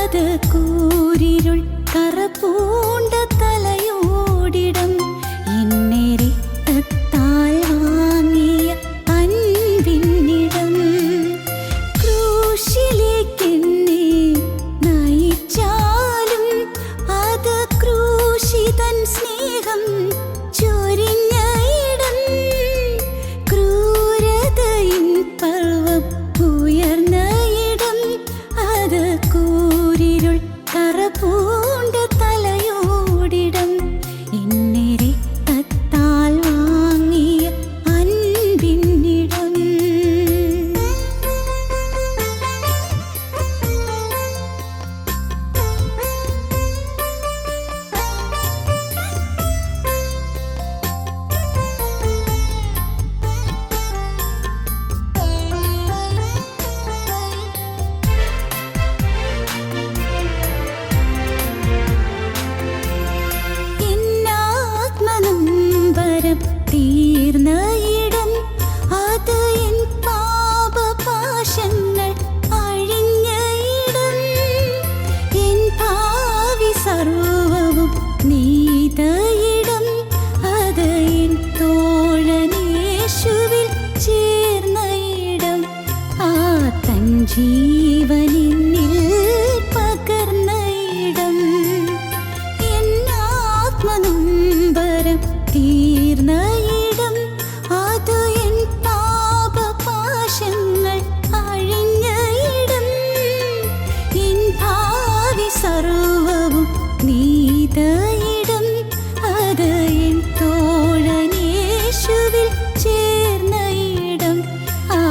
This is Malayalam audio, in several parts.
അത് കൂരിരുൾ കറപൂണ്ട തലയോടിടം എന്നെ രക്തത്താൽ വാങ്ങിയ അൻപിന്നിടം ക്രൂശിലേക്കെന്നെ നയിച്ചാലും അത് ക്രൂശിതൻ സ്നേഹം ചൊരിഞ്ഞ ഇടം ക്രൂരതയിൻ പർവ്വം ഉയർന്ന ഇടം അത് കൂരിരുൾ കറപൂണ്ട തലയോടിടം എന്നെ രക്തത്താൽ വാങ്ങിയ അൻപിന്നിടം എന്നാത്മനൊമ്പരം തീർന്ന ഇടം അത് എൻ പാപപാശങ്ങൾ അഴിഞ്ഞ ഇടം എൻ ഭാവി സർവവും നീത ഇടം അത് എൻ തോഴനേശുവിൽ ചേർന്ന ഇടം ആ തൻ ജീവനിൽ പകർന്ന ഇടം എന്നാത്മനൊമ്പരം തീർന്ന ഇടം അത് എൻ പാപപാശങ്ങൾ അഴിഞ്ഞ ഇടം എൻ ഭാവി സർവവും നീത ഇടം അത് എൻ തോഴനേശുവിൽ ചേർന്ന ഇടം ആ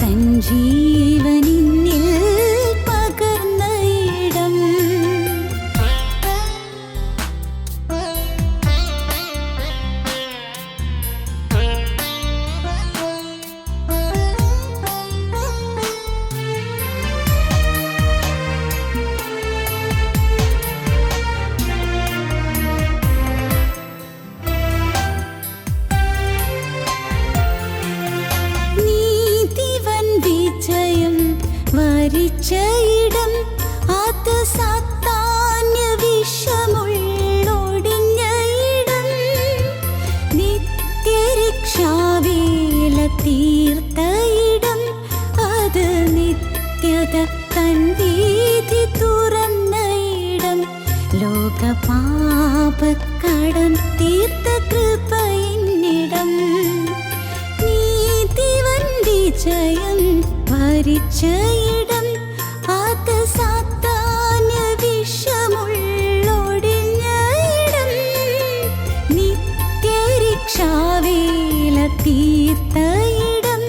തൻ ജീവനിൽ പകർന്ന ഇടം നീതിവൻ വിജയം വരിച്ച ഇടം അത് സാത്താന്യ വിഷമുള്ളൊടിഞ്ഞ ഇടം നിത്യരക്ഷാവേല തീർത്ത ഇടം അത് നിത്യത തൻ വീതി തുറന്ന ഇടം ലോകപാപക്കടം തീർത്ത കൃപയിന്നിടം നീതിവൻ വിജയം വരിച്ച ഇടം അത് സാത്താന്യ വിഷമുള്ളൊടിഞ്ഞ ഇടം നിത്യരക്ഷാവേല തീർത്ത ഇടം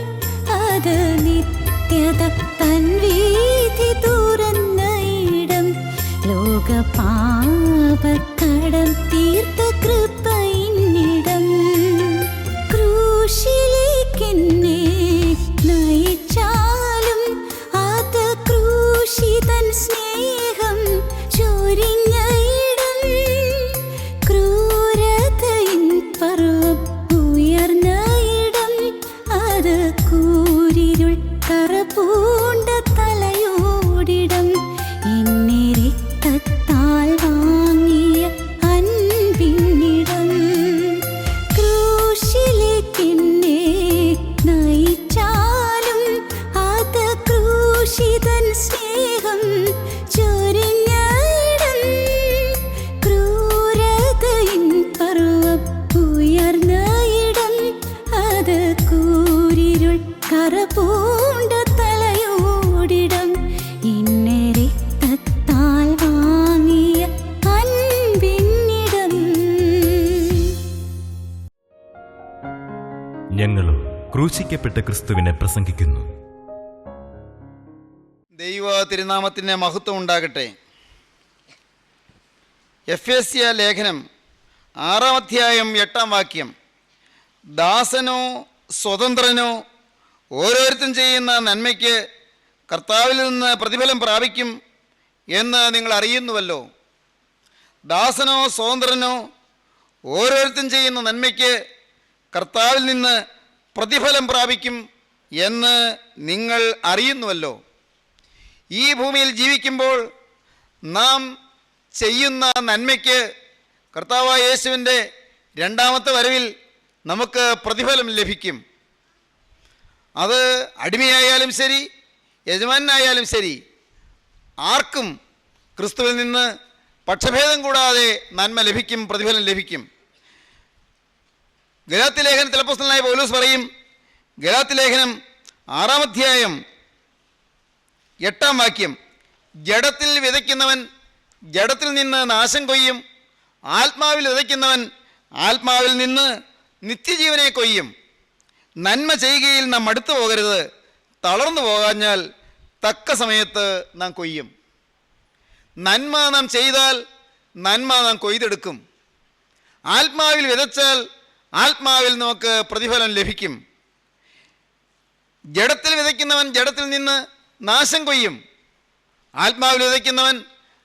അത് നിത്യത തൻ വീതി തുറന്ന ഇടം ലോകപാപക്കടം തീർത്ത കൃപയിന്നിടം ക്രൂശിലേക്കെന്നെ നയിച്ചാലും അത് ക്രൂശിതൻ സ്നേഹം ചൊരിഞ്ഞ ഇടം ക്രൂരതയിൻ പർവ്വം ഉയർന്ന ഇടം അത് കൂരിരുൾ കറപൂണ്ട തലയോടിടം എന്നെ രക്തത്താൽ വാങ്ങിയ അൻപിന്നിടം ക്രൂശിലേക്കെന്നെ നയിച്ചാലും അത് ക്രൂശിതൻ സ്നേഹം ചൊരിഞ്ഞ ഇടം ക്രൂരതയിൻ പർവ്വം ഉയർന്ന ഇടം അത് കൂരിരുൾ കറപൂണ്ട തലയോടിടം എന്നെ രക്തത്താൽ വാങ്ങിയ അൻപിന്നിടം ഞങ്ങളും ക്രൂശിക്കപ്പെട്ട ക്രിസ്തുവിനെ പ്രസംഗിക്കുന്നു. ദൈവ തിരുനാമത്തിന് മഹത്വം ഉണ്ടാകട്ടെ. എഫേസ്യ ലേഖനം 6-ാം അധ്യായം 8-ാം വാക്യം, ദാസനോ സ്വതന്ത്രനോ ഓരോരുത്തരും ചെയ്യുന്ന നന്മയ്ക്ക് കർത്താവിൽ നിന്ന് പ്രതിഫലം പ്രാപിക്കും എന്ന് നിങ്ങൾ അറിയുന്നുവല്ലോ. ദാസനോ സ്വതന്ത്രനോ ഓരോരുത്തരും ചെയ്യുന്ന നന്മയ്ക്ക് കർത്താവിൽ നിന്ന് പ്രതിഫലം പ്രാപിക്കും എന്ന് നിങ്ങൾ അറിയുന്നുവല്ലോ. ഈ ഭൂമിയിൽ ജീവിക്കുമ്പോൾ നാം ചെയ്യുന്ന നന്മയ്ക്ക് കർത്താവായ യേശുവിൻ്റെ രണ്ടാമത്തെ വരവിൽ നമുക്ക് പ്രതിഫലം ലഭിക്കും. അത് അടിമയായാലും ശരി, യജമാനായാലും ശരി, ആർക്കും ക്രിസ്തുവിൽ നിന്ന് പക്ഷഭേദം കൂടാതെ നന്മ ലഭിക്കും, പ്രതിഫലം ലഭിക്കും. ഗലാത്യ ലേഖനത്തിൽ അപ്പോസ്തലനായ പൗലോസ് പറയും, ഗലാത്യ ലേഖനം 6-ാം അധ്യായം 8-ാം വാക്യം, ജഡത്തിൽ വിതയ്ക്കുന്നവൻ ജഡത്തിൽ നിന്ന് നാശം കൊയ്യും, ആത്മാവിൽ വിതയ്ക്കുന്നവൻ ആത്മാവിൽ നിന്ന് നിത്യജീവനെ കൊയ്യും. നന്മ ചെയ്യുകയിൽ നാം മടുത്തു പോകരുത്, തളർന്നു പോകാഞ്ഞാൽ തക്ക സമയത്ത് നാം കൊയ്യും. നന്മ നാം ചെയ്താൽ നന്മ നാം കൊയ്തെടുക്കും. ആത്മാവിൽ വിതച്ചാൽ ആത്മാവിൽ നമുക്ക് പ്രതിഫലം ലഭിക്കും. ജഡത്തിൽ വിതയ്ക്കുന്നവൻ ജഡത്തിൽ നിന്ന് നാശം കൊയ്യും, ആത്മാവിൽ വിതയ്ക്കുന്നവൻ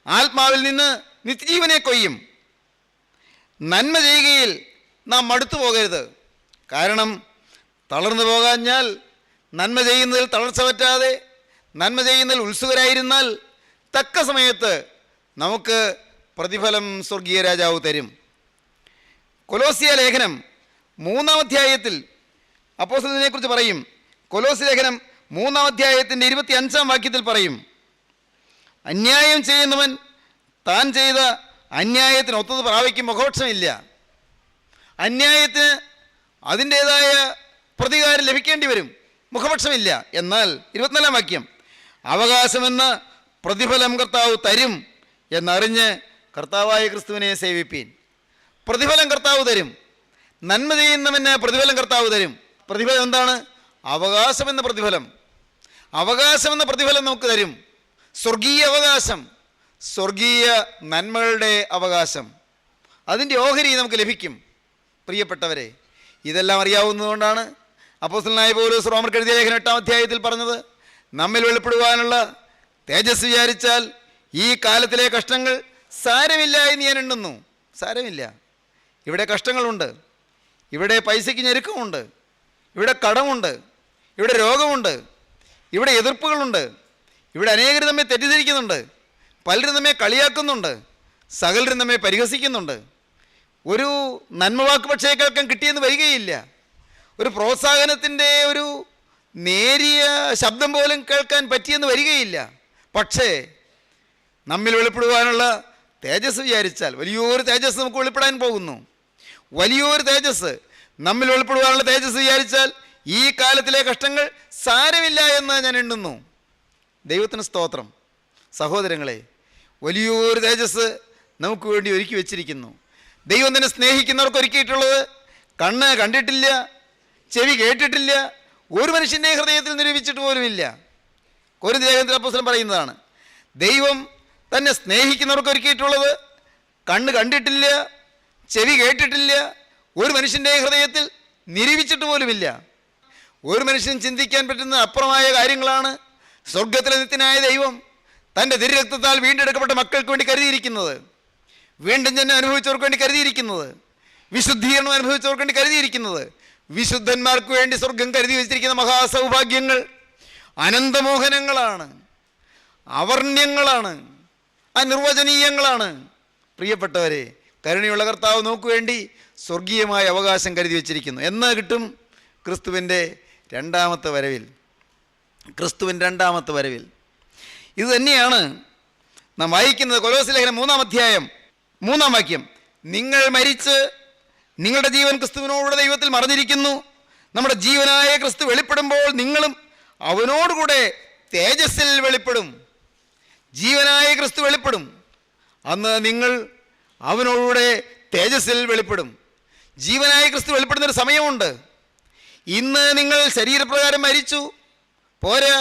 ആത്മാവിൽ നിന്ന് നിത്യജീവനെ കൊയ്യും. നന്മ ചെയ്യുകയിൽ നാം മടുത്തു പോകരുത്. കാരണം തളർന്നു പോകാഞ്ഞാൽ, നന്മ ചെയ്യുന്നതിൽ തളർച്ച പറ്റാതെ നന്മ ചെയ്യുന്നതിൽ ഉത്സുകരായിരുന്നാൽ തക്ക സമയത്ത് നമുക്ക് പ്രതിഫലം സ്വർഗീയ രാജാവ് തരും. കൊലോസ്യ ലേഖനം 3-ാം അധ്യായത്തിൽ അപ്പോസ്തലനെക്കുറിച്ച് പറയും. കൊലോസ്യ ലേഖനം 3-ാം അധ്യായത്തിൻ്റെ 25-ാം വാക്യത്തിൽ പറയും, അന്യായം ചെയ്യുന്നവൻ താൻ ചെയ്ത അന്യായത്തിന് ഒത്തത് പ്രാപിക്കും, മുഖപക്ഷമില്ല. അന്യായത്തിന് അതിൻ്റേതായ പ്രതികാരം ലഭിക്കേണ്ടി വരും, മുഖപക്ഷമില്ല. എന്നാൽ 24-ാം വാക്യം, അവകാശമെന്ന പ്രതിഫലം കർത്താവ് തരും എന്നറിഞ്ഞ് കർത്താവായ ക്രിസ്തുവിനെ സേവിപ്പീൻ. പ്രതിഫലം കർത്താവ് തരും. നന്മ ചെയ്യുന്നവന് പ്രതിഫലം കർത്താവ് തരും. പ്രതിഫലം എന്താണ്? അവകാശമെന്ന പ്രതിഫലം. അവകാശമെന്ന പ്രതിഫലം നമുക്ക് തരും. സ്വർഗീയ അവകാശം, സ്വർഗീയ നന്മകളുടെ അവകാശം, അതിൻ്റെ ഓഹരി നമുക്ക് ലഭിക്കും. പ്രിയപ്പെട്ടവരെ, ഇതെല്ലാം അറിയാവുന്നതുകൊണ്ടാണ് അപ്പോസ്തലനായ പൗലോസ് റോമർക്ക് എഴുതിയ ലേഖനം 8-ാം അധ്യായത്തിൽ പറഞ്ഞത്, നമ്മിൽ വെളിപ്പെടുവാനുള്ള തേജസ് വിചാരിച്ചാൽ ഈ കാലത്തിലെ കഷ്ടങ്ങൾ സാരമില്ല എന്ന് ഞാൻ എണ്ണുന്നു. സാരമില്ല. ഇവിടെ കഷ്ടങ്ങളുണ്ട്, ഇവിടെ പൈസയ്ക്ക് ഞെരുക്കമുണ്ട്, ഇവിടെ കടമുണ്ട്, ഇവിടെ രോഗമുണ്ട്, ഇവിടെ എതിർപ്പുകളുണ്ട്, ഇവിടെ അനേകർ നമ്മെ തെറ്റിദ്ധരിക്കുന്നുണ്ട്, പലരും നമ്മെ കളിയാക്കുന്നുണ്ട്, സകലരും നമ്മെ പരിഹസിക്കുന്നുണ്ട്. ഒരു നന്മവാക്ക് പക്ഷേ കേൾക്കാൻ കിട്ടിയെന്ന് വരികയില്ല. ഒരു പ്രോത്സാഹനത്തിൻ്റെ ഒരു നേരിയ ശബ്ദം പോലും കേൾക്കാൻ പറ്റിയെന്ന് വരികയില്ല. പക്ഷേ നമ്മിൽ വെളിപ്പെടുവാനുള്ള തേജസ് വിചാരിച്ചാൽ വലിയൊരു തേജസ് നമുക്ക് വെളിപ്പെടാൻ പോകുന്നു. വലിയൊരു തേജസ് നമ്മിൽ വെളിപ്പെടുവാനുള്ള തേജസ് വിചാരിച്ചാൽ ഈ കാലത്തിലെ കഷ്ടങ്ങൾ സാരമില്ല എന്ന് ഞാൻ എണ്ണുന്നു. ദൈവത്തിന് സ്തോത്രം. സഹോദരങ്ങളെ, വലിയൊരു തേജസ് നമുക്ക് വേണ്ടി ഒരുക്കി വെച്ചിരിക്കുന്നു. ദൈവം തന്നെ സ്നേഹിക്കുന്നവർക്ക് ഒരുക്കിയിട്ടുള്ളത് കണ്ണ് കണ്ടിട്ടില്ല, ചെവി കേട്ടിട്ടില്ല, ഒരു മനുഷ്യൻ്റെ ഹൃദയത്തിൽ നിരൂപിച്ചിട്ട് പോലുമില്ല. കൊരിന്ത്യർ ലേഖനത്തിൽ അപ്പോസ്തലൻ പറയുന്നതാണ്, ദൈവം തന്നെ സ്നേഹിക്കുന്നവർക്ക് ഒരുക്കിയിട്ടുള്ളത് കണ്ണ് കണ്ടിട്ടില്ല, ചെവി കേട്ടിട്ടില്ല, ഒരു മനുഷ്യൻ്റെ ഹൃദയത്തിൽ നിരൂപിച്ചിട്ട് പോലുമില്ല. ഒരു മനുഷ്യൻ ചിന്തിക്കാൻ പറ്റുന്ന അപ്പുറമായ കാര്യങ്ങളാണ് സ്വർഗത്തിലെ നിത്യനായ ദൈവം തൻ്റെ തിരുരക്തത്താൽ വീണ്ടെടുക്കപ്പെട്ട മക്കൾക്ക് വേണ്ടി കരുതിയിരിക്കുന്നത്, വീണ്ടും ജന്മം അനുഭവിച്ചവർക്ക് വേണ്ടി കരുതിയിരിക്കുന്നത്, വിശുദ്ധീകരണം അനുഭവിച്ചവർക്ക് വേണ്ടി കരുതിയിരിക്കുന്നത്, വിശുദ്ധന്മാർക്ക് വേണ്ടി സ്വർഗം കരുതി വെച്ചിരിക്കുന്ന മഹാസൗഭാഗ്യങ്ങൾ അനന്തമോഹനങ്ങളാണ്, അവർണ്യങ്ങളാണ്, അനിർവചനീയങ്ങളാണ്. പ്രിയപ്പെട്ടവരെ, കരുണയുള്ള കർത്താവ് നമുക്ക് വേണ്ടി സ്വർഗീയമായ അവകാശം കരുതി വച്ചിരിക്കുന്നു. എന്ന് കിട്ടും? ക്രിസ്തുവിൻ്റെ രണ്ടാമത്തെ വരവിൽ. ക്രിസ്തുവിൻ്റെ രണ്ടാമത്തെ വരവിൽ. ഇത് തന്നെയാണ് നാം വായിക്കുന്നത്. കൊലോസ്യ ലേഖനം 3-ാം അധ്യായം 3-ാം വാക്യം, നിങ്ങൾ മരിച്ച് നിങ്ങളുടെ ജീവൻ ക്രിസ്തുവിനോടുകൂടെ ദൈവത്തിൽ മറഞ്ഞിരിക്കുന്നു. നമ്മുടെ ജീവനായ ക്രിസ്തു വെളിപ്പെടുമ്പോൾ നിങ്ങളും അവനോടുകൂടെ തേജസ്സിൽ വെളിപ്പെടും. ജീവനായ ക്രിസ്തു വെളിപ്പെടും. അന്ന് നിങ്ങൾ അവനോടുകൂടെ തേജസ്സിൽ വെളിപ്പെടും. ജീവനായ ക്രിസ്തു വെളിപ്പെടുന്നൊരു സമയമുണ്ട്. ഇന്ന് നിങ്ങൾ ശരീരപ്രകാരം മരിച്ചു പോരാ,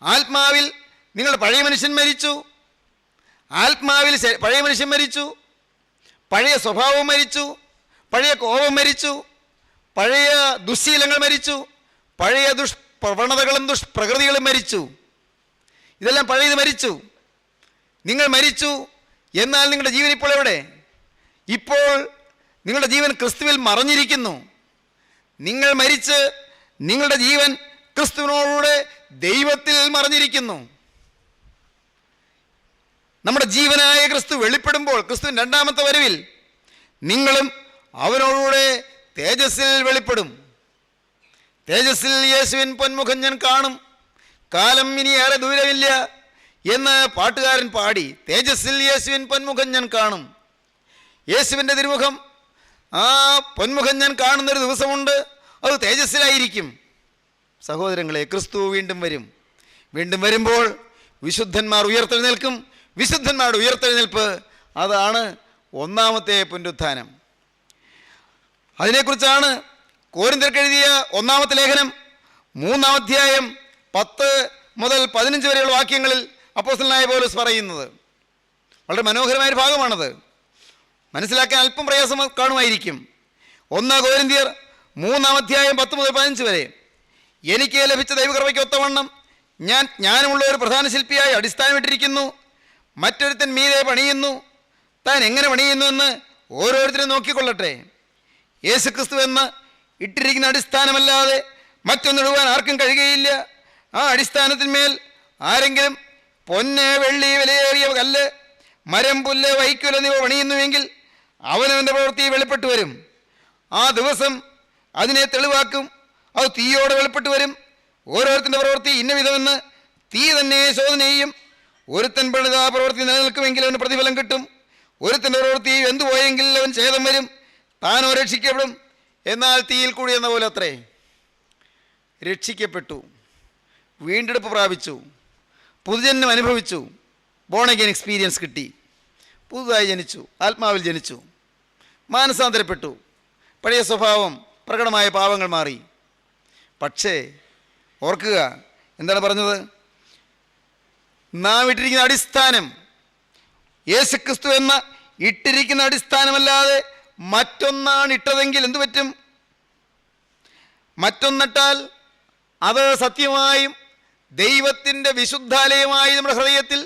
ആത്മാവിൽ നിങ്ങളുടെ പഴയ മനുഷ്യൻ മരിച്ചു. ആത്മാവിൽ പഴയ മനുഷ്യൻ മരിച്ചു, പഴയ സ്വഭാവം മരിച്ചു, പഴയ കോപം മരിച്ചു, പഴയ ദുശ്ശീലങ്ങൾ മരിച്ചു, പഴയ ദുഷ്പ്രവണതകളും ദുഷ്പ്രകൃതികളും മരിച്ചു. ഇതെല്ലാം പഴയത് മരിച്ചു. നിങ്ങൾ മരിച്ചു. എന്നാൽ നിങ്ങളുടെ ജീവൻ ഇപ്പോൾ എവിടെ? ഇപ്പോൾ നിങ്ങളുടെ ജീവൻ ക്രിസ്തുവിൽ മറഞ്ഞിരിക്കുന്നു. നിങ്ങൾ മരിച്ച് നിങ്ങളുടെ ജീവൻ ക്രിസ്തുവിനോടുകൂടെ ദൈവത്തിൽ മറഞ്ഞിരിക്കുന്നു. നമ്മുടെ ജീവനായ ക്രിസ്തു വെളിപ്പെടുമ്പോൾ, ക്രിസ്തുവിൻ്റെ രണ്ടാമത്തെ വരവിൽ നിങ്ങളും അവനോടുകൂടെ തേജസ്സിൽ വെളിപ്പെടും. തേജസ്സിൽ യേശുവിൻ പൊന്മുഖം ഞാൻ കാണും, കാലം ഇനി ഏറെ ദൂരമില്ല എന്ന് പാട്ടുകാരൻ പാടി. തേജസ്സിൽ യേശുവിൻ പൊന്മുഖം ഞാൻ കാണും. യേശുവിൻ്റെ തിരുമുഖം, ആ പൊന്മുഖം ഞാൻ കാണുന്നൊരു ദിവസമുണ്ട്, അത് തേജസ്സിലായിരിക്കും. സഹോദരങ്ങളെ, ക്രിസ്തു വീണ്ടും വരും. വീണ്ടും വരുമ്പോൾ വിശുദ്ധന്മാർ ഉയർത്തെഴുന്നേൽക്കും. വിശുദ്ധന്മാരുടെ ഉയർത്തെഴുന്നേൽപ്പ്, അതാണ് ഒന്നാമത്തെ പുനരുത്ഥാനം. അതിനെക്കുറിച്ചാണ് കൊരിന്ത്യർക്ക് എഴുതിയ ഒന്നാമത്തെ ലേഖനം 3-ാം അധ്യായം 10 മുതൽ 15 വരെയുള്ള വാക്യങ്ങളിൽ അപ്പോസ്തലനായ പൗലോസ് പറയുന്നത്. വളരെ മനോഹരമായൊരു ഭാഗമാണത്. മനസ്സിലാക്കാൻ അല്പം പ്രയാസം കാണുമായിരിക്കും. 1 കൊരിന്ത്യർ 3-ാം അധ്യായം 10 മുതൽ 15 വരെ. എനിക്ക് ലഭിച്ച ദൈവകൃപയ്ക്ക് ഒത്തവണ്ണം ഞാൻ ജ്ഞാനമുള്ള ഒരു പ്രധാന ശില്പിയായി അടിസ്ഥാനമിട്ടിരിക്കുന്നു. മറ്റൊരുത്തൻ മീതെ പണിയുന്നു. താൻ എങ്ങനെ പണിയുന്നുവെന്ന് ഓരോരുത്തരും നോക്കിക്കൊള്ളട്ടെ. യേശുക്രിസ്തു എന്ന് ഇട്ടിരിക്കുന്ന അടിസ്ഥാനമല്ലാതെ മറ്റൊന്നിടുവാൻ ആർക്കും കഴിയുകയില്ല. ആ അടിസ്ഥാനത്തിന്മേൽ ആരെങ്കിലും പൊന്ന്, വെള്ളി, വിലയേറിയ കല്ല്, മരം, പുല്ല്, വൈക്കോൽ എന്നിവ പണിയുന്നുവെങ്കിൽ അവനവൻ്റെ പ്രവൃത്തി വെളിപ്പെട്ടു വരും. ആ ദിവസം അതിനെ തെളിവാക്കും. അത് തീയോടെ വെളിപ്പെട്ടു വരും. ഓരോരുത്തൻ്റെ പ്രവൃത്തി ഇന്ന വിധമെന്ന് തീ തന്നെ ശോധന ചെയ്യും. ഒരുത്തൻ പണിത പ്രവൃത്തി നിലനിൽക്കുമെങ്കിൽ അവന് പ്രതിഫലം കിട്ടും. ഒരുത്തൻ്റെ പ്രവൃത്തി വെന്തുപോയെങ്കിൽ അവൻ ഛേദം വരും. താനോ രക്ഷിക്കപ്പെടും. എന്നാൽ തീയിൽ കൂടി എന്ന പോലെ അത്രേ. രക്ഷിക്കപ്പെട്ടു, വീണ്ടെടുപ്പ് പ്രാപിച്ചു, പുതുജന്മം അനുഭവിച്ചു, ബോൺ അഗെയിൻ എക്സ്പീരിയൻസ് കിട്ടി, പുതുതായി ജനിച്ചു, ആത്മാവിൽ ജനിച്ചു, മാനസാന്തരപ്പെട്ടു, പഴയ സ്വഭാവം, പ്രകടമായ പാവങ്ങൾ മാറി. പക്ഷേ ഓർക്കുക, എന്താണ് പറഞ്ഞത്? നാം ഇട്ടിരിക്കുന്ന അടിസ്ഥാനം, യേശുക്രിസ്തു എന്ന ഇട്ടിരിക്കുന്ന അടിസ്ഥാനമല്ലാതെ മറ്റൊന്നാണ് ഇട്ടതെങ്കിൽ എന്തു പറ്റും? മറ്റൊന്നിട്ടാൽ അത് സത്യമായും ദൈവത്തിൻ്റെ വിശുദ്ധാലയമായി നമ്മുടെ ഹൃദയത്തിൽ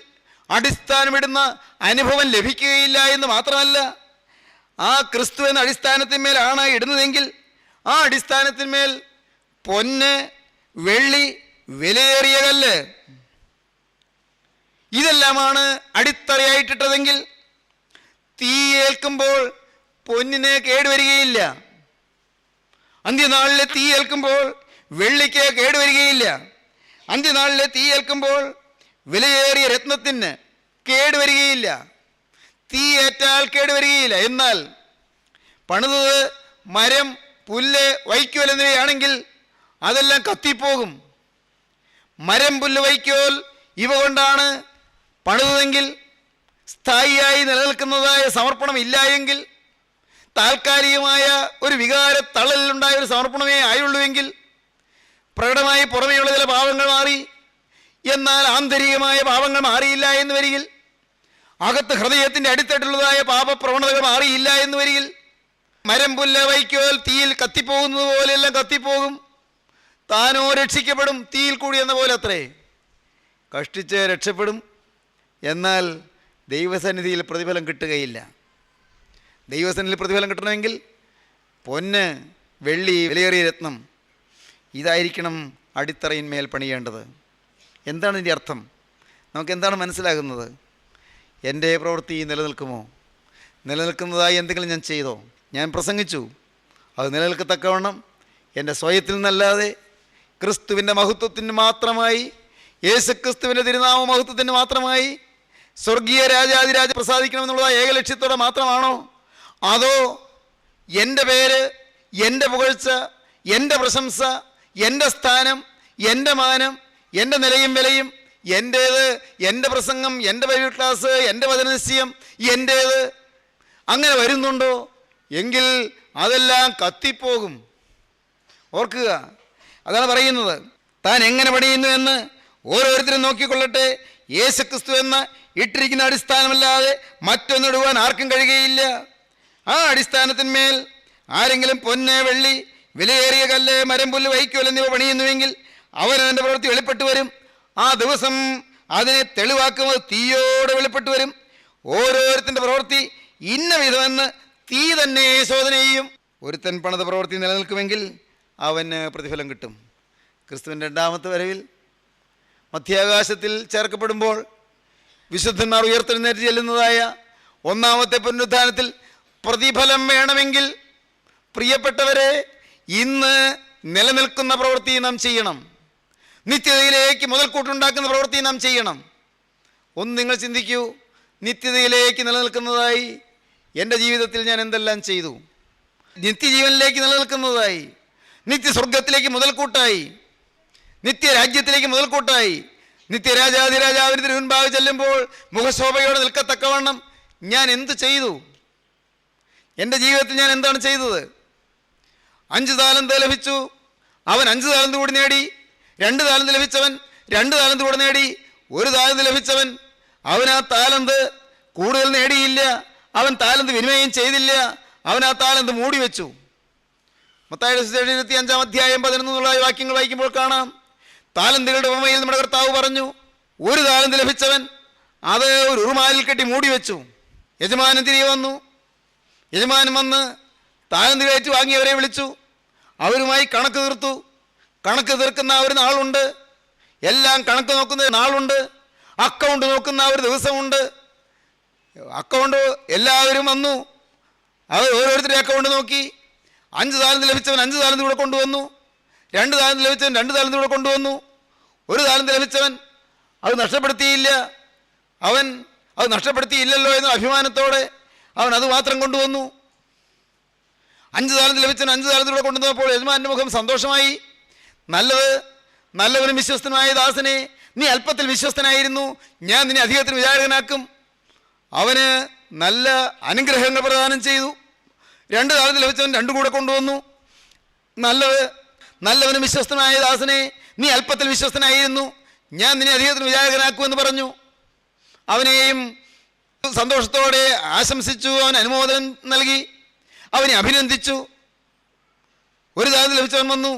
അടിസ്ഥാനമിടുന്ന അനുഭവം ലഭിക്കുകയില്ല എന്ന് മാത്രമല്ല, ആ ക്രിസ്തു എന്ന അടിസ്ഥാനത്തിന്മേലാണ് ഇടുന്നതെങ്കിൽ ആ അടിസ്ഥാനത്തിന്മേൽ പൊന്ന്, വെള്ളി, വിലയേറിയ കല്ല്, ഇതെല്ലാമാണ് അടിത്തറയായിട്ടിട്ടതെങ്കിൽ തീ ഏൽക്കുമ്പോൾ പൊന്നിന് കേടുവരികയില്ല. അന്ത്യനാളിലെ തീ ഏൽക്കുമ്പോൾ വെള്ളിക്ക് കേടുവരികയില്ല. അന്ത്യനാളിലെ തീ ഏൽക്കുമ്പോൾ വിലയേറിയ രത്നത്തിന് കേടുവരികയില്ല. തീ ഏറ്റാൽ കേടുവരികയില്ല. എന്നാൽ പണിതത് മരം, പുല്ല്, വൈക്കോൽ എന്നിവയാണെങ്കിൽ അതെല്ലാം കത്തിപ്പോകും. മരം, പുല്ല്, വൈക്കോൽ ഇവ കൊണ്ടാണ് പണിതതെങ്കിൽ, സ്ഥായിയായി നിലനിൽക്കുന്നതായ സമർപ്പണം ഇല്ല എങ്കിൽ, താൽക്കാലികമായ ഒരു വികാര തള്ളലിലുണ്ടായ ഒരു സമർപ്പണമേ ആയുള്ളൂവെങ്കിൽ, പ്രകടമായി പുറമേയുള്ള ചില പാവങ്ങൾ മാറി, എന്നാൽ ആന്തരികമായ പാവങ്ങൾ മാറിയില്ല എന്ന് വരികിൽ, അകത്ത് ഹൃദയത്തിൻ്റെ അടിത്തട്ടിലുള്ളതായ പാപപ്രവണതകൾ മാറിയില്ല എന്ന് വരികിൽ, മരം, പുല്ല്, വൈക്കോൽ തീയിൽ കത്തിപ്പോകുന്നത് പോലെയെല്ലാം കത്തിപ്പോകും. താനോ രക്ഷിക്കപ്പെടും, തീയിൽ കൂടി എന്ന പോലെ അത്രേ. കഷ്ടിച്ച് രക്ഷപ്പെടും, എന്നാൽ ദൈവസന്നിധിയിൽ പ്രതിഫലം കിട്ടുകയില്ല. ദൈവസന്നിധിയിൽ പ്രതിഫലം കിട്ടണമെങ്കിൽ പൊന്ന്, വെള്ളി, വിലയേറിയ രത്നം, ഇതായിരിക്കണം അടിത്തറയിന്മേൽ പണിയേണ്ടത്. എന്താണ് ഇതിൻ്റെ അർത്ഥം? നമുക്കെന്താണ് മനസ്സിലാകുന്നത്? എൻ്റെ പ്രവൃത്തി നിലനിൽക്കുമോ? നിലനിൽക്കുന്നതായി എന്തെങ്കിലും ഞാൻ ചെയ്തോ? ഞാൻ പ്രസംഗിച്ചു, അത് നിലനിൽക്കത്തക്കവണ്ണം എൻ്റെ സ്വയത്തിൽ നിന്നല്ലാതെ ക്രിസ്തുവിൻ്റെ മഹത്വത്തിന് മാത്രമായി, യേശുക്രിസ്തുവിൻ്റെ തിരുനാമ മഹത്വത്തിന് മാത്രമായി, സ്വർഗീയ രാജാതിരാജ പ്രസാദിക്കണമെന്നുള്ള ഏക ലക്ഷ്യത്തോടെ മാത്രമാണോ? അതോ എൻ്റെ പേര്, എൻ്റെ പുകഴ്ച, എൻ്റെ പ്രശംസ, എൻ്റെ സ്ഥാനം, എൻ്റെ മാനം, എൻ്റെ നിലയും വിലയും, എൻ്റേത്, എൻ്റെ പ്രസംഗം, എൻ്റെ ബൈബിൾ ക്ലാസ്, എൻ്റെ വചനനിശ്ചയം എൻ്റേത്, അങ്ങനെ വരുന്നുണ്ടോ? എങ്കിൽ അതെല്ലാം കത്തിപ്പോകും. ഓർക്കുക, അതാണ് പറയുന്നത്. താൻ എങ്ങനെ പണിയുന്നു എന്ന് ഓരോരുത്തരും നോക്കിക്കൊള്ളട്ടെ. യേശുക്രിസ്തു എന്ന ഇട്ടിരിക്കുന്ന അടിസ്ഥാനമല്ലാതെ മറ്റൊന്നിടുവാൻ ആർക്കും കഴിയുകയില്ല. ആ അടിസ്ഥാനത്തിന്മേൽ ആരെങ്കിലും പൊന്ന്, വെള്ളി, വിലയേറിയ കല്ല്, മരം, പുല്ല്, വൈക്കോൽ എന്നിവ പണിയുന്നുവെങ്കിൽ അവനവൻ്റെ പ്രവൃത്തി വെളിപ്പെട്ടു വരും. ആ ദിവസം അതിനെ തെളിവാക്കുന്നത് തീയോടെ വെളിപ്പെട്ടു വരും. ഓരോരുത്തൻ്റെ പ്രവൃത്തി ഇന്ന വിധമെന്ന് തീ തന്നെ ശോധന ചെയ്യും. ഒരുത്തൻ പണിത പ്രവൃത്തി നിലനിൽക്കുമെങ്കിൽ അവന് പ്രതിഫലം കിട്ടും. ക്രിസ്തുവിൻ്റെ രണ്ടാമത്തെ വരവിൽ മധ്യാകാശത്തിൽ ചേർക്കപ്പെടുമ്പോൾ വിശുദ്ധന്മാർ ഉയർത്തെഴുന്നേറ്റ് ചെല്ലുന്നതായ ഒന്നാമത്തെ പുനരുത്ഥാനത്തിൽ പ്രതിഫലം വേണമെങ്കിൽ പ്രിയപ്പെട്ടവരെ, ഇന്ന് നിലനിൽക്കുന്ന പ്രവൃത്തി നാം ചെയ്യണം. നിത്യതയിലേക്ക് മുതൽക്കൂട്ടുണ്ടാക്കുന്ന പ്രവൃത്തി നാം ചെയ്യണം. ഒന്ന് നിങ്ങൾ ചിന്തിക്കൂ, നിത്യതയിലേക്ക് നിലനിൽക്കുന്നതായി എൻ്റെ ജീവിതത്തിൽ ഞാൻ എന്തെല്ലാം ചെയ്തു? നിത്യജീവനിലേക്ക് നിലനിൽക്കുന്നതായി, നിത്യസ്വർഗത്തിലേക്ക് മുതൽക്കൂട്ടായി, നിത്യരാജ്യത്തിലേക്ക് മുതൽക്കൂട്ടായി, നിത്യരാജാതിരാജാവിന് തിരുമുൻപാകെ ചെല്ലുമ്പോൾ മുഖശോഭയോടെ നിൽക്കത്തക്കവണ്ണം ഞാൻ എന്ത് ചെയ്തു? എൻ്റെ ജീവിതത്തിൽ ഞാൻ എന്താണ് ചെയ്തത്? 5 താലന്ത് ലഭിച്ചു, അവൻ 5 താലന്ത് കൂടി നേടി. 2 താലന്ത് ലഭിച്ചവൻ 2 താലന്ത് കൂടി നേടി. 1 താലന്ത് ലഭിച്ചവൻ അവൻ ആ താലന്ത് കൂടുതൽ നേടിയില്ല, അവൻ താലന്ത് വിനിമയം ചെയ്തില്ല, അവൻ ആ താലന്ത് മൂടി വെച്ചു. മത്തായിയുടെ സുവിശേഷം 25-ാം അധ്യായം 11 വാക്യങ്ങൾ വായിക്കുമ്പോൾ കാണാം, താലന്തുകളുടെ ഉപമയിൽ നമ്മുടെ കർത്താവ് പറഞ്ഞു, 1 താലന്ത് ലഭിച്ചവൻ അത് ഒരു ഉറുമാലിൽ കെട്ടി മൂടി വെച്ചു. യജമാനൻ തിരികെ വന്നു. യജമാനൻ വന്ന് താലന്ത് കയറ്റി വാങ്ങിയവരെ വിളിച്ചു, അവരുമായി കണക്ക് തീർത്തു. കണക്ക് തീർക്കുന്ന ഒരു നാളുണ്ട്, എല്ലാം കണക്ക് നോക്കുന്ന നാളുണ്ട്, അക്കൗണ്ട് നോക്കുന്ന ഒരു ദിവസമുണ്ട്. അക്കൗണ്ട് എല്ലാവരും വന്നു, അവർ ഓരോരുത്തരുടെ അക്കൗണ്ട് നോക്കി. 5 താലന്ത് ലഭിച്ചവൻ 5 താലന്ത് കൂടെ കൊണ്ടുവന്നു. 2 താലന്ത് ലഭിച്ചവൻ 2 താലന്ത് കൂടെ കൊണ്ടുവന്നു. 1 താലന്ത് ലഭിച്ചവൻ അത് നഷ്ടപ്പെടുത്തിയില്ല. അവൻ അത് നഷ്ടപ്പെടുത്തിയില്ലല്ലോ എന്ന അഭിമാനത്തോടെ അവൻ അത് മാത്രം കൊണ്ടുവന്നു. 5 താലന്ത് ലഭിച്ചവൻ 5 താലന്ത് കൂടെ കൊണ്ടുവന്നപ്പോൾ യജമാൻ്റെ മുഖം സന്തോഷമായി. നല്ലവനും വിശ്വസ്തനായ ദാസനെ, നീ അല്പത്തിൽ വിശ്വസ്തനായിരുന്നു, ഞാൻ നിന്നെ അധികത്തിൽ വിചാരകനാക്കും. അവന് നല്ല അനുഗ്രഹങ്ങൾ പ്രദാനം ചെയ്തു. 2 താലന്ത് ലഭിച്ചവൻ 2 കൂടെ കൊണ്ടുവന്നു. നല്ലവനും വിശ്വസ്തനായ ദാസനെ, നീ അല്പത്തിൽ വിശ്വസ്തനായിരുന്നു, ഞാൻ നിന്നെ അധികത്തിന് വിചാരകനാക്കുമെന്ന് പറഞ്ഞു. അവനെയും സന്തോഷത്തോടെ ആശംസിച്ചു, അവൻ അനുമോദനം നൽകി, അവനെ അഭിനന്ദിച്ചു. 1 താലന്ത് ലഭിച്ചവൻ വന്നു,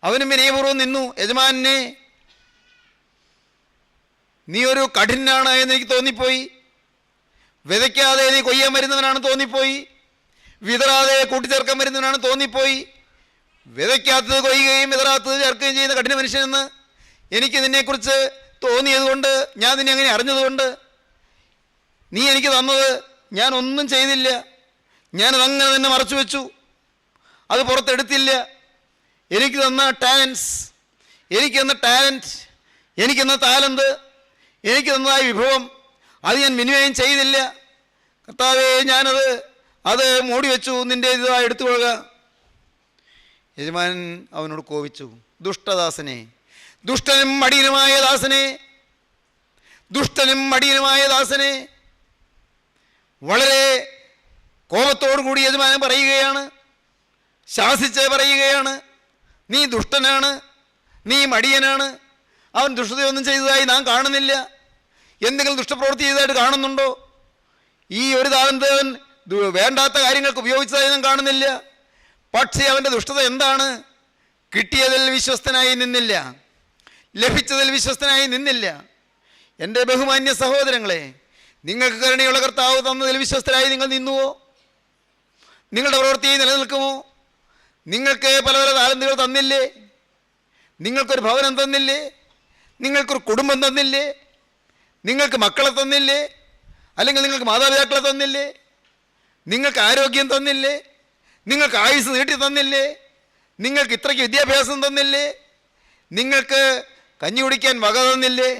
അവനും വിനയപൂർവ്വം നിന്നു. യജമാനെ, നീ ഒരു കഠിനാണ് എന്ന് എനിക്ക് തോന്നിപ്പോയി. വിതയ്ക്കാതെ നീ കൊയ്യാൻ വരുന്നവനാണ് തോന്നിപ്പോയി. വിതറാതെ കൂട്ടിച്ചേർക്കാൻ വരുന്നവനാണ് തോന്നിപ്പോയി. വിതയ്ക്കാത്തത് കൊയ്യുകയും വിതറാത്തത് ചേർക്കുകയും ചെയ്യുന്ന കഠിന മനുഷ്യനെന്ന് എനിക്ക് നിന്നെക്കുറിച്ച് തോന്നിയതുകൊണ്ട്, ഞാൻ നിന്നെ അങ്ങനെ അറിഞ്ഞതുകൊണ്ട്, നീ എനിക്ക് തന്നത് ഞാൻ ഒന്നും ചെയ്തില്ല, ഞാനതങ്ങനെ തന്നെ മറച്ചു വെച്ചു, അത് പുറത്തെടുത്തില്ല. എനിക്ക് തന്ന ടാലൻസ്, എനിക്ക് തന്ന ടാലൻറ്റ്, എനിക്ക് തന്ന താലന്ത്, എനിക്ക് തന്നതായ വിഭവം അത് ഞാൻ വിനിമയം ചെയ്തില്ല. കർത്താവേ, അത് മൂടി വെച്ചു, നിൻ്റെ ഇതായി എടുത്തുകൊള്ളുക. യജമാനൻ അവനോട് കോപിച്ചു, ദുഷ്ടദാസനെ, ദുഷ്ടനും മടിയനുമായ ദാസനെ, ദുഷ്ടനും മടിയനുമായ ദാസനെ. വളരെ കോപത്തോടു കൂടി യജമാനൻ പറയുകയാണ്, ശാസിച്ച് പറയുകയാണ്, നീ ദുഷ്ടനാണ്, നീ മടിയനാണ്. അവൻ ദുഷ്ടതയൊന്നും ചെയ്തതായി നാം കാണുന്നില്ല. എന്തെങ്കിലും ദുഷ്ടപ്രവൃത്തി ചെയ്തതായിട്ട് കാണുന്നുണ്ടോ? ഈ 1 താലന്ത് അവൻ വേണ്ടാത്ത കാര്യങ്ങൾക്ക് ഉപയോഗിച്ചതായി നാം കാണുന്നില്ല. പക്ഷേ അവൻ്റെ ദുഷ്ടത എന്താണ്? കിട്ടിയതിൽ വിശ്വസ്തനായി നിന്നില്ല, ലഭിച്ചതിൽ വിശ്വസ്തനായി നിന്നില്ല. എൻ്റെ ബഹുമാന്യ സഹോദരങ്ങളെ, നിങ്ങൾക്ക് കരുണയുള്ള കർത്താവ് തന്നതിൽ വിശ്വസ്തരായി നിങ്ങൾ നിന്നുവോ? നിങ്ങളുടെ പ്രവൃത്തിയിൽ നിലനിൽക്കുമോ? നിങ്ങൾക്ക് പല താലന്തുകൾ തന്നില്ലേ? നിങ്ങൾക്കൊരു ഭവനം തന്നില്ലേ? നിങ്ങൾക്കൊരു കുടുംബം തന്നില്ലേ? നിങ്ങൾക്ക് മക്കളെ തന്നില്ലേ? അല്ലെങ്കിൽ നിങ്ങൾക്ക് മാതാപിതാക്കളെ തന്നില്ലേ? നിങ്ങൾക്ക് ആരോഗ്യം തന്നില്ലേ? നിങ്ങൾക്ക് ആയുസ് നീട്ടി തന്നില്ലേ? നിങ്ങൾക്ക് ഇത്രയ്ക്ക് വിദ്യാഭ്യാസം തന്നില്ലേ? നിങ്ങൾക്ക് കഞ്ഞി കുടിക്കാൻ വക തന്നില്ലേ?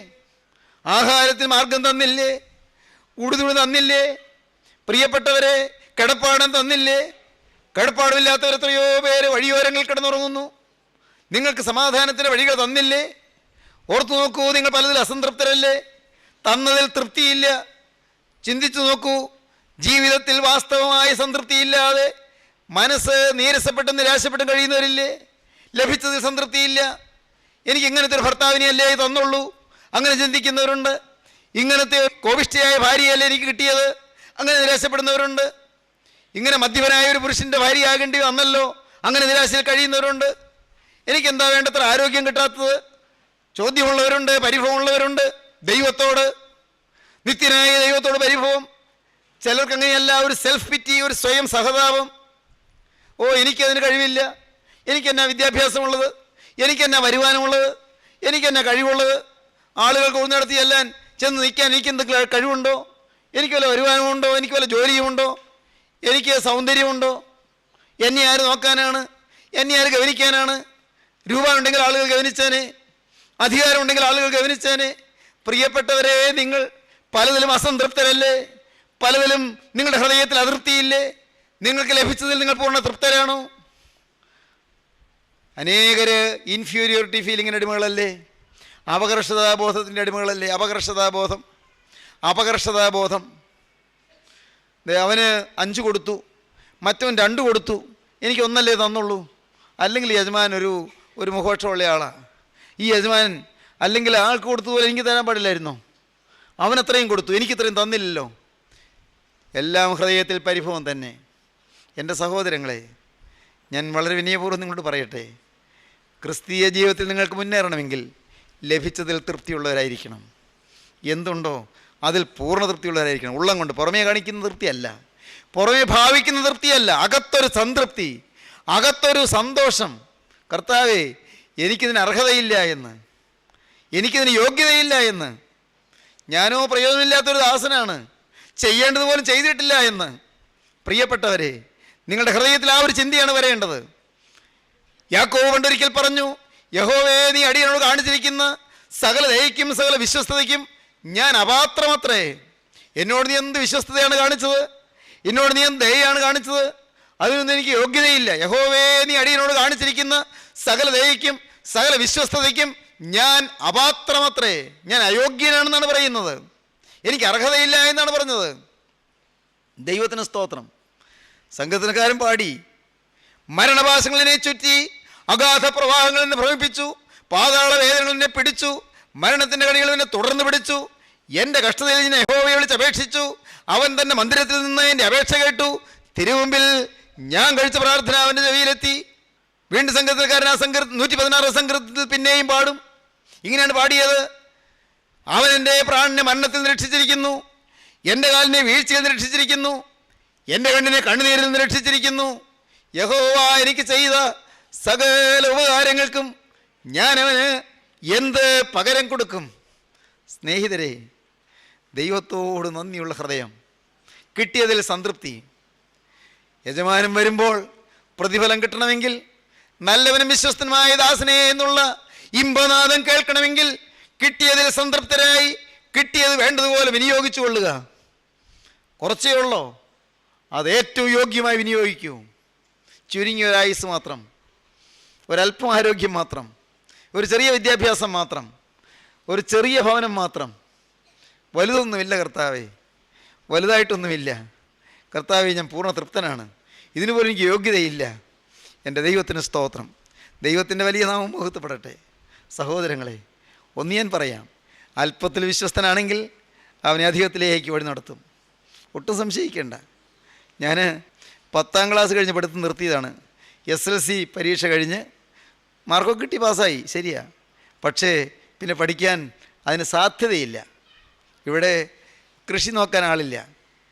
ആഹാരത്തിന് മാർഗം തന്നില്ലേ? ഉടുതുണി തന്നില്ലേ? പ്രിയപ്പെട്ടവരെ, കിടപ്പാടം തന്നില്ലേ? കിടപ്പാടമില്ലാത്തവർ എത്രയോ പേര് വഴിയോരങ്ങൾ കിടന്നുറങ്ങുന്നു. നിങ്ങൾക്ക് സമാധാനത്തിൻ്റെ വഴികൾ തന്നില്ലേ? ഓർത്തു നോക്കൂ, നിങ്ങൾ പലതിൽ അസംതൃപ്തരല്ലേ? തന്നതിൽ തൃപ്തിയില്ല. ചിന്തിച്ചു നോക്കൂ, ജീവിതത്തിൽ വാസ്തവമായ സംതൃപ്തിയില്ലാതെ മനസ്സ് നീരസപ്പെട്ടും നിരാശപ്പെട്ടും കഴിയുന്നവരില്ലേ? ലഭിച്ചതിൽ സംതൃപ്തിയില്ല. എനിക്ക് ഇങ്ങനത്തെ ഒരു ഭർത്താവിനെയല്ലേ തന്നുള്ളൂ, അങ്ങനെ ചിന്തിക്കുന്നവരുണ്ട്. ഇങ്ങനത്തെ കോപിഷ്ഠയായ ഭാര്യയല്ലേ എനിക്ക് കിട്ടിയത്, അങ്ങനെ നിരാശപ്പെടുന്നവരുണ്ട്. ഇങ്ങനെ മദ്യപനായ ഒരു പുരുഷൻ്റെ ഭാര്യയാകേണ്ടി വന്നല്ലോ, അങ്ങനെ നിരാശയിൽ കഴിയുന്നവരുണ്ട്. എനിക്കെന്താ വേണ്ടത്ര ആരോഗ്യം കിട്ടാത്തത്? ചോദ്യമുള്ളവരുണ്ട്, പരിഭവമുള്ളവരുണ്ട്. ദൈവത്തോട്, നിത്യനായ ദൈവത്തോട് പരിഭവം. ചിലർക്കങ്ങനെയല്ല, ഒരു സെൽഫ് പിറ്റി, ഒരു സ്വയം സഹതാപം. ഓ, എനിക്കതിന് കഴിവില്ല, എനിക്കെന്നാ വിദ്യാഭ്യാസമുള്ളത്, എനിക്കെന്നാ വരുമാനമുള്ളത്, എനിക്കെന്നാ കഴിവുള്ളത്, ആളുകൾ കൊണ്ടുനടത്തി ചെല്ലാൻ ചെന്ന് നിൽക്കാൻ എനിക്ക് എന്തെങ്കിലും കഴിവുണ്ടോ? എനിക്ക് വല്ല വരുമാനമുണ്ടോ? എനിക്ക് വല്ല ജോലിയുമുണ്ടോ? എനിക്ക് സൗന്ദര്യമുണ്ടോ? എന്നെ ആര് നോക്കാനാണ്? എന്നെ ആര് ഗവനിക്കാനാണ്? രൂപ ഉണ്ടെങ്കിൽ ആളുകൾ ഗവനിച്ചേനെ, അധികാരം ഉണ്ടെങ്കിൽ ആളുകൾ ഗവനിച്ചേനെ. പ്രിയപ്പെട്ടവരെ, നിങ്ങൾ പലതിലും അസംതൃപ്തരല്ലേ? പലതിലും നിങ്ങളുടെ ഹൃദയത്തിൽ അതൃപ്തിയില്ലേ? നിങ്ങൾക്ക് ലഭിച്ചതിൽ നിങ്ങൾ പൂർണ്ണ തൃപ്തരാണോ? അനേകര് ഇൻഫീരിയോറിറ്റി ഫീലിങ്ങിന് അടിമകളല്ലേ? അപകർഷതാബോധത്തിൻ്റെ അടിമകളല്ലേ? അപകർഷതാബോധം. അവന് 5 കൊടുത്തു, മറ്റവൻ 2 കൊടുത്തു, എനിക്കൊന്നല്ലേ തന്നുള്ളൂ. അല്ലെങ്കിൽ യജമാൻ ഒരു മുഖപക്ഷമുള്ള ആളാണ്. ഈ യജമാൻ അല്ലെങ്കിൽ ആൾക്ക് കൊടുത്തതുപോലെ എനിക്ക് തരാൻ പാടില്ലായിരുന്നോ? അവൻ അത്രയും കൊടുത്തു, എനിക്കിത്രയും തന്നില്ലല്ലോ. എല്ലാം ഹൃദയത്തിൽ പരിഭവം തന്നെ. എൻ്റെ സഹോദരങ്ങളെ, ഞാൻ വളരെ വിനയപൂർവ്വം നിങ്ങളോട് പറയട്ടെ, ക്രിസ്തീയ ജീവിതത്തിൽ നിങ്ങൾക്ക് മുന്നേറണമെങ്കിൽ ലഭിച്ചതിൽ തൃപ്തിയുള്ളവരായിരിക്കണം. എന്തുണ്ടോ അതിൽ പൂർണ്ണ തൃപ്തിയുള്ളവരായിരിക്കണം. ഉള്ളം കൊണ്ട് പുറമേ കാണിക്കുന്ന തൃപ്തിയല്ല, പുറമേ ഭാവിക്കുന്ന തൃപ്തിയല്ല, അകത്തൊരു സംതൃപ്തി, അകത്തൊരു സന്തോഷം. കർത്താവേ, എനിക്കിതിന് അർഹതയില്ല എന്ന്, എനിക്കിതിന് യോഗ്യതയില്ല എന്ന്, ഞാനോ പ്രയോജനമില്ലാത്തൊരു ദാസനാണ്, ചെയ്യേണ്ടതുപോലും ചെയ്തിട്ടില്ല എന്ന്. പ്രിയപ്പെട്ടവരെ, നിങ്ങളുടെ ഹൃദയത്തിൽ ആ ഒരു ചിന്തയാണ് വരേണ്ടത്. യാക്കോബ് പണ്ടൊരിക്കൽ പറഞ്ഞു, യഹോവേ, നീ അടിയനോട് കാണിച്ചിരിക്കുന്ന സകല ദയയ്ക്കും സകല വിശ്വസ്തതയ്ക്കും ഞാൻ അപാത്രമത്രേ. എന്നോട് നീ എന്ത് വിശ്വസ്തതയാണ് കാണിച്ചത്? എന്നോട് നീ എന്ത് ദയയാണ് കാണിച്ചത്? അതിനൊന്നും എനിക്ക് യോഗ്യതയില്ല. യഹോവേ, നീ അടിയനോട് കാണിച്ചിരിക്കുന്ന സകല ദയയ്ക്കും സകല വിശ്വസ്തതയ്ക്കും ഞാൻ അപാത്രമത്രേ. ഞാൻ അയോഗ്യനാണെന്നാണ് പറയുന്നത്, എനിക്ക് അർഹതയില്ല എന്നാണ് പറഞ്ഞത്. ദൈവത്തിന് സ്തോത്രം. സംഗീതക്കാരൻ പാടി, മരണപാശങ്ങളെന്നെ ചുറ്റി, അഗാധ പ്രവാഹങ്ങൾ എന്നെ ഭ്രമിപ്പിച്ചു, പാതാള വേദനകൾ എന്നെ പിടിച്ചു, മരണത്തിൻ്റെ കണികൾ എന്നെ തുടർന്ന് പിടിച്ചു. എൻ്റെ കഷ്ടതയിൽ ഞാൻ യഹോവയെ വിളിച്ചപേക്ഷിച്ചു, അവൻ തന്നെ മന്ദിരത്തിൽ നിന്ന് എൻ്റെ അപേക്ഷ കേട്ടു. തിരുമുമ്പിൽ ഞാൻ കഴിച്ച പ്രാർത്ഥന അവൻ്റെ ചെവിയിലെത്തി. വീണ്ടും സംഗീതക്കാരൻ ആ 116 സംഗീതത്തിൽ പിന്നെയും പാടും. ഇങ്ങനെയാണ് പാടിയത്: അവൻ എൻ്റെ പ്രാണനെ മരണത്തിൽ നിന്ന് രക്ഷിച്ചിരിക്കുന്നു, എൻ്റെ കാലിനെ വീഴ്ചയിൽ നിന്ന് രക്ഷിച്ചിരിക്കുന്നു, എൻ്റെ കണ്ണിനെ കണ്ണുനീരിൽ നിന്ന് രക്ഷിച്ചിരിക്കുന്നു. യഹോവ എനിക്ക് ചെയ്ത സകല ഉപകാരങ്ങൾക്കും ഞാൻ അവന് എന്ത് പകരം കൊടുക്കും? സ്നേഹിതരെ, ദൈവത്തോട് നന്ദിയുള്ള ഹൃദയം, കിട്ടിയതിൽ സംതൃപ്തി. യജമാനൻ വരുമ്പോൾ പ്രതിഫലം കിട്ടണമെങ്കിൽ, നല്ലവനും വിശ്വസ്തനുമായ ദാസനെ എന്നുള്ള ഇമ്പനാദം കേൾക്കണമെങ്കിൽ, കിട്ടിയതിൽ സംതൃപ്തരായി കിട്ടിയത് വേണ്ടതുപോലെ വിനിയോഗിച്ചു കൊള്ളുക. കുറച്ചേ ഉള്ളോ, അത് ഏറ്റവും യോഗ്യമായി വിനിയോഗിക്കൂ. ചുരുങ്ങിയ ഒരു ആയുസ് മാത്രം, ഒരല്പം ആരോഗ്യം മാത്രം, ഒരു ചെറിയ വിദ്യാഭ്യാസം മാത്രം, ഒരു ചെറിയ ഭവനം മാത്രം, വലുതൊന്നുമില്ല കർത്താവേ, വലുതായിട്ടൊന്നുമില്ല കർത്താവേ. ഞാൻ പൂർണ്ണ തൃപ്തനാണ്, ഇതിനുപോലും എനിക്ക് യോഗ്യതയില്ല. എൻ്റെ ദൈവത്തിന് സ്തോത്രം. ദൈവത്തിൻ്റെ വലിയ നാമം മഹത്വപ്പെടട്ടെ. സഹോദരങ്ങളെ, ഒന്ന് ഞാൻ പറയാം, അല്പത്തിൽ വിശ്വസ്തനാണെങ്കിൽ അവനെ അധികത്തിലേക്ക് വഴി നടത്തും. ഒട്ടും സംശയിക്കേണ്ട. ഞാൻ 10ാം ക്ലാസ് കഴിഞ്ഞ് പഠിത്തം നിർത്തിയതാണ്. SLC പരീക്ഷ കഴിഞ്ഞ് മാർക്കൊക്കെ കിട്ടി, പാസ്സായി, ശരിയാ. പക്ഷേ പിന്നെ പഠിക്കാൻ അതിന് സാധ്യതയില്ല. ഇവിടെ കൃഷി നോക്കാൻ ആളില്ല,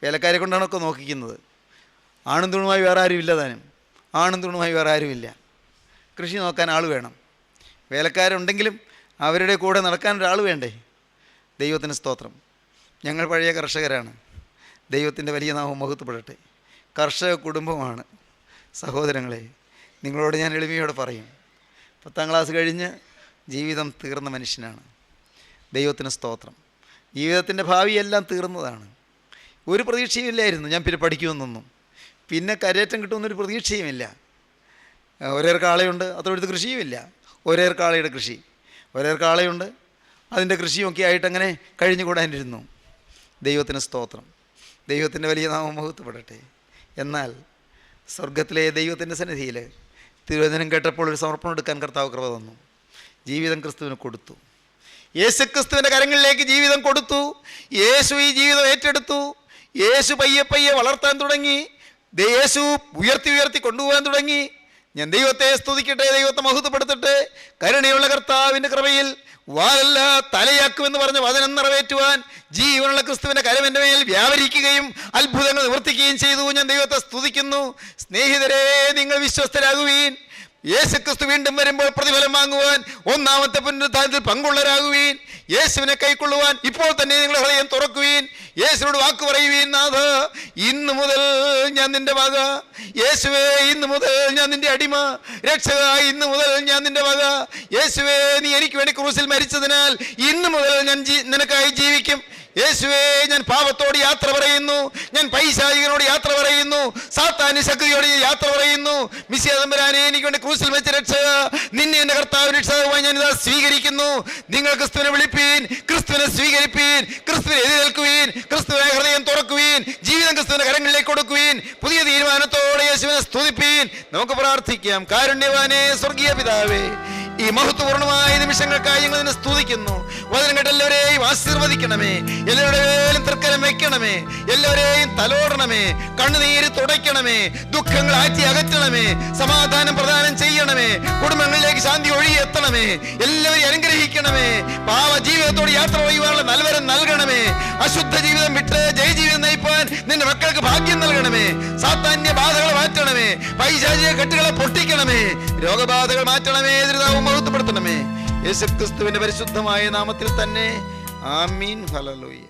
വേലക്കാരെ കൊണ്ടാണൊക്കെ നോക്കിക്കുന്നത്. ആണും തുണുമായി വേറെ ആരുമില്ല, താനും ആണും തുണുമായി വേറെ ആരുമില്ല. കൃഷി നോക്കാൻ ആൾ വേണം. വേലക്കാരുണ്ടെങ്കിലും അവരുടെ കൂടെ നടക്കാൻ ഒരാൾ വേണ്ടേ? ദൈവത്തിന് സ്തോത്രം. ഞങ്ങൾ പഴയ കർഷകരാണ്. ദൈവത്തിൻ്റെ വലിയ നാമം മഹത്വപ്പെടട്ടെ. കർഷക കുടുംബമാണ്. സഹോദരങ്ങളെ, നിങ്ങളോട് ഞാൻ എളിമയോടെ പറയും, 10ാം ക്ലാസ് കഴിഞ്ഞ് ജീവിതം തീർന്ന മനുഷ്യനാണ്. ദൈവത്തിന് സ്തോത്രം. ജീവിതത്തിൻ്റെ ഭാവിയെല്ലാം തീർന്നതാണ്. ഒരു പ്രതീക്ഷയുമില്ലായിരുന്നു ഞാൻ പിന്നെ പഠിക്കുമെന്നൊന്നും. പിന്നെ കരേറ്റം കിട്ടുമെന്നൊരു പ്രതീക്ഷയുമില്ല. ഒരേർ കാളയുണ്ട്, അത്രയെടുത്ത് കൃഷിയുമില്ല. ഒരേർ കാളയുടെ കൃഷി, ഒരേർ കാളയുണ്ട്, അതിൻ്റെ കൃഷിയൊക്കെ ആയിട്ട് അങ്ങനെ കഴിഞ്ഞുകൂടാനിരുന്നു. ദൈവത്തിന് സ്തോത്രം. ദൈവത്തിൻ്റെ വലിയ നാമം മഹത്വപ്പെടട്ടെ. എന്നാൽ സ്വർഗത്തിലെ ദൈവത്തിൻ്റെ സന്നിധിയിൽ തിരുവചനം കേട്ടപ്പോൾ ഒരു സമർപ്പണം എടുക്കാൻ കർത്താവ് കൃപ തന്നു. ജീവിതം ക്രിസ്തുവിന് കൊടുത്തു. യേശു ക്രിസ്തുവിൻ്റെ കരങ്ങളിലേക്ക് ജീവിതം കൊടുത്തു. യേശു ഈ ജീവിതം ഏറ്റെടുത്തു. യേശു പയ്യെ പയ്യെ വളർത്താൻ തുടങ്ങി. യേശു ഉയർത്തി കൊണ്ടുപോകാൻ തുടങ്ങി. ഞാൻ ദൈവത്തെ സ്തുതിക്കട്ടെ, ദൈവത്തെ മഹത്വപ്പെടുത്തട്ടെ. കരുണയുള്ള കർത്താവിൻ്റെ കൃപയിൽ വാലല്ല തലയാക്കുമെന്ന് പറഞ്ഞ വചനം നിറവേറ്റുവാൻ ജീവനുള്ള ക്രിസ്തുവിൻ്റെ കരം എൻ്റെ മേൽ വ്യാപരിക്കുകയും അത്ഭുതങ്ങൾ നിവർത്തിക്കുകയും ചെയ്തു. ഞാൻ ദൈവത്തെ സ്തുതിക്കുന്നു. സ്നേഹിതരെ, നിങ്ങൾ വിശ്വസ്തരാകുവീൻ. യേശുക്രിസ്തു വീണ്ടും വരുമ്പോൾ പ്രതിഫലം വാങ്ങുവാൻ ഒന്നാമത്തെ പുനരുത്ഥാനത്തിൽ പങ്കുള്ളവരാകുവീൻ. യേശുവിനെ കൈക്കൊള്ളുവാൻ ഇപ്പോൾ തന്നെ നിങ്ങളുടെ ഹൃദയം തുറക്കുവീൻ. യേശുവിനോട് വാക്ക് പറയുവീൻ, നാഥ ഇന്നു മുതൽ ഞാൻ നിന്റെ വക. യേശുവേ ഇന്നു മുതൽ ഞാൻ നിന്റെ അടിമ. രക്ഷക ഇന്നു മുതൽ ഞാൻ നിന്റെ വക. യേശുവേ നീ എനിക്ക് വേണ്ടി ക്രൂസിൽ മരിച്ചതിനാൽ ഇന്നു മുതൽ ഞാൻ നിനക്കായി ജീവിക്കും. യേശുവേ ഞാൻ പാപത്തോട് യാത്ര പറയുന്നു, ഞാൻ പൈശാചികനോട് യാത്ര പറയുന്നു, സാത്താന്യ ശക്തിയോട് യാത്ര പറയുന്നു. മിശിഹാ തമ്പുരാനെ എനിക്ക് വേണ്ടി ക്രൂസിൽ വെച്ച രക്ഷക, നിന്നെ എൻ്റെ കർത്താവ് രക്ഷകമായി ഞാൻ ഇതാ സ്വീകരിക്കുന്നു. നിങ്ങൾ ക്രിസ്തുവിനെ വിളിപ്പീൻ, ക്രിസ്തുവിനെ സ്വീകരിപ്പീൻ, ക്രിസ്തുവിനെ എതിരേൽക്കുവീൻ, ക്രിസ്തുവിനെ ഹൃദയം തുറക്കുവീൻ, ജീവിതം ക്രിസ്തുവിന്റെ കരങ്ങളിലേക്ക് കൊടുക്കുവീൻ. പുതിയ തീരുമാനത്തോടെ യേശുവിനെ സ്തുതിപ്പീൻ. നമുക്ക് പ്രാർത്ഥിക്കാം. കാരുണ്യവാനേ സ്വർഗീയ പിതാവേ, ഈ മഹത്വപൂർണമായ നിമിഷങ്ങൾക്കായി ഞങ്ങൾ നിന്നെ സ്തുതിക്കുന്നു. വചനം കേട്ട് എല്ലാവരെയും ആശീർവദിക്കണമേ, എല്ലാവരുടെയും തൃക്കരം വെക്കണമേ, എല്ലാവരെയും തലോടണമേ, കണ്ണുനീര് തുടയ്ക്കണമേ, ദുഃഖങ്ങൾ ആറ്റി അകറ്റണമേ, സമാധാനം പ്രദാനം ചെയ്യണമേ, കുടുംബങ്ങളിലേക്ക് ശാന്തി ഒഴുകിയെത്തണമേ, എല്ലാവരെയും അനുഗ്രഹിക്കണമേ, പാവ ജീവിതത്തോട് യാത്ര ചെയ്യുവാനുള്ള നൽവരം നൽകണമേ, അശുദ്ധ ജീവിതം വിട്ട് ജയജീവിതം നയിപ്പാൻ നിന്റെ മക്കൾക്ക് ഭാഗ്യം നൽകണമേ, സാത്താന്യ ബാധകൾ മാറ്റണമേ, പൈശാചിക കെട്ടുകളെ പൊട്ടിക്കണമേ, രോഗബാധകൾ മാറ്റണമേ, എതിർതാവും മഹത്വപ്പെടുത്തണമേ. യേശുക്രിസ്തുവിന്റെ പരിശുദ്ധമായ നാമത്തിൽ തന്നെ. ആമീൻ. ഹല്ലേലൂയ.